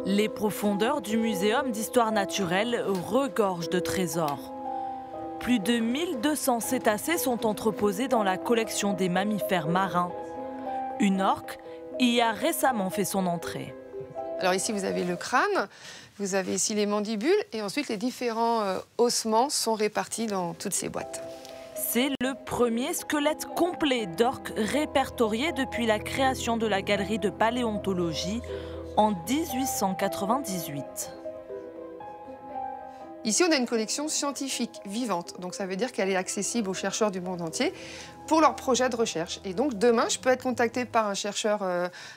Les profondeurs du Muséum d'histoire naturelle regorgent de trésors. Plus de 1200 cétacés sont entreposés dans la collection des mammifères marins. Une orque y a récemment fait son entrée. Alors ici, vous avez le crâne, vous avez ici les mandibules et ensuite les différents ossements sont répartis dans toutes ces boîtes. C'est le premier squelette complet d'orque répertorié depuis la création de la galerie de paléontologie en 1898. Ici, on a une collection scientifique vivante, donc ça veut dire qu'elle est accessible aux chercheurs du monde entier pour leurs projets de recherche. Et donc demain, je peux être contactée par un chercheur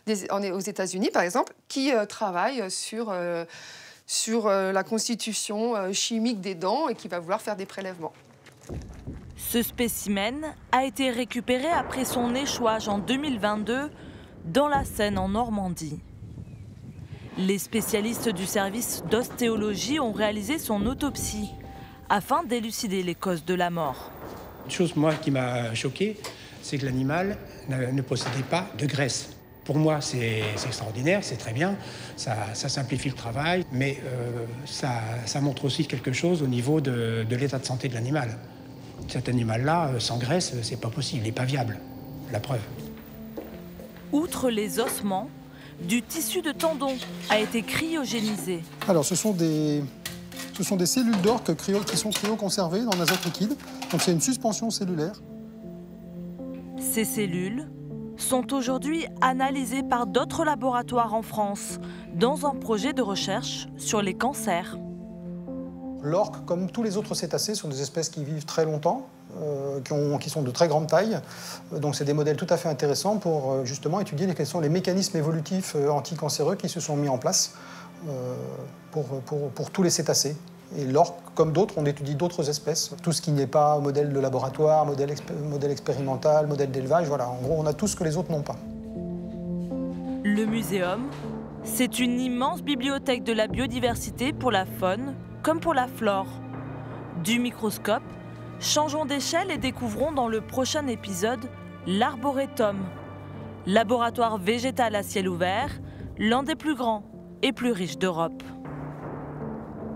aux États-Unis, par exemple, qui travaille sur la constitution chimique des dents et qui va vouloir faire des prélèvements. Ce spécimen a été récupéré après son échouage en 2022 dans la Seine en Normandie. Les spécialistes du service d'ostéologie ont réalisé son autopsie afin d'élucider les causes de la mort. Une chose, moi, qui m'a choqué, c'est que l'animal ne possédait pas de graisse. Pour moi, c'est extraordinaire, c'est très bien, ça simplifie le travail, mais ça montre aussi quelque chose au niveau de l'état de santé de l'animal. Cet animal-là, sans graisse, c'est pas possible, il n'est pas viable, la preuve. Outre les ossements, du tissu de tendon a été cryogénisé. Alors, ce sont des cellules d'orque qui sont cryoconservées dans l'azote liquide. Donc, c'est une suspension cellulaire. Ces cellules sont aujourd'hui analysées par d'autres laboratoires en France dans un projet de recherche sur les cancers. L'orque, comme tous les autres cétacés, sont des espèces qui vivent très longtemps, qui sont de très grande taille. Donc c'est des modèles tout à fait intéressants pour justement étudier quels sont les mécanismes évolutifs anticancéreux qui se sont mis en place pour tous les cétacés. Et l'orque, comme d'autres, on étudie d'autres espèces. Tout ce qui n'est pas modèle de laboratoire, modèle expérimental, modèle d'élevage, voilà. En gros, on a tout ce que les autres n'ont pas. Le muséum, c'est une immense bibliothèque de la biodiversité pour la faune comme pour la flore. Du microscope, changeons d'échelle et découvrons dans le prochain épisode l'Arboretum, laboratoire végétal à ciel ouvert, l'un des plus grands et plus riches d'Europe.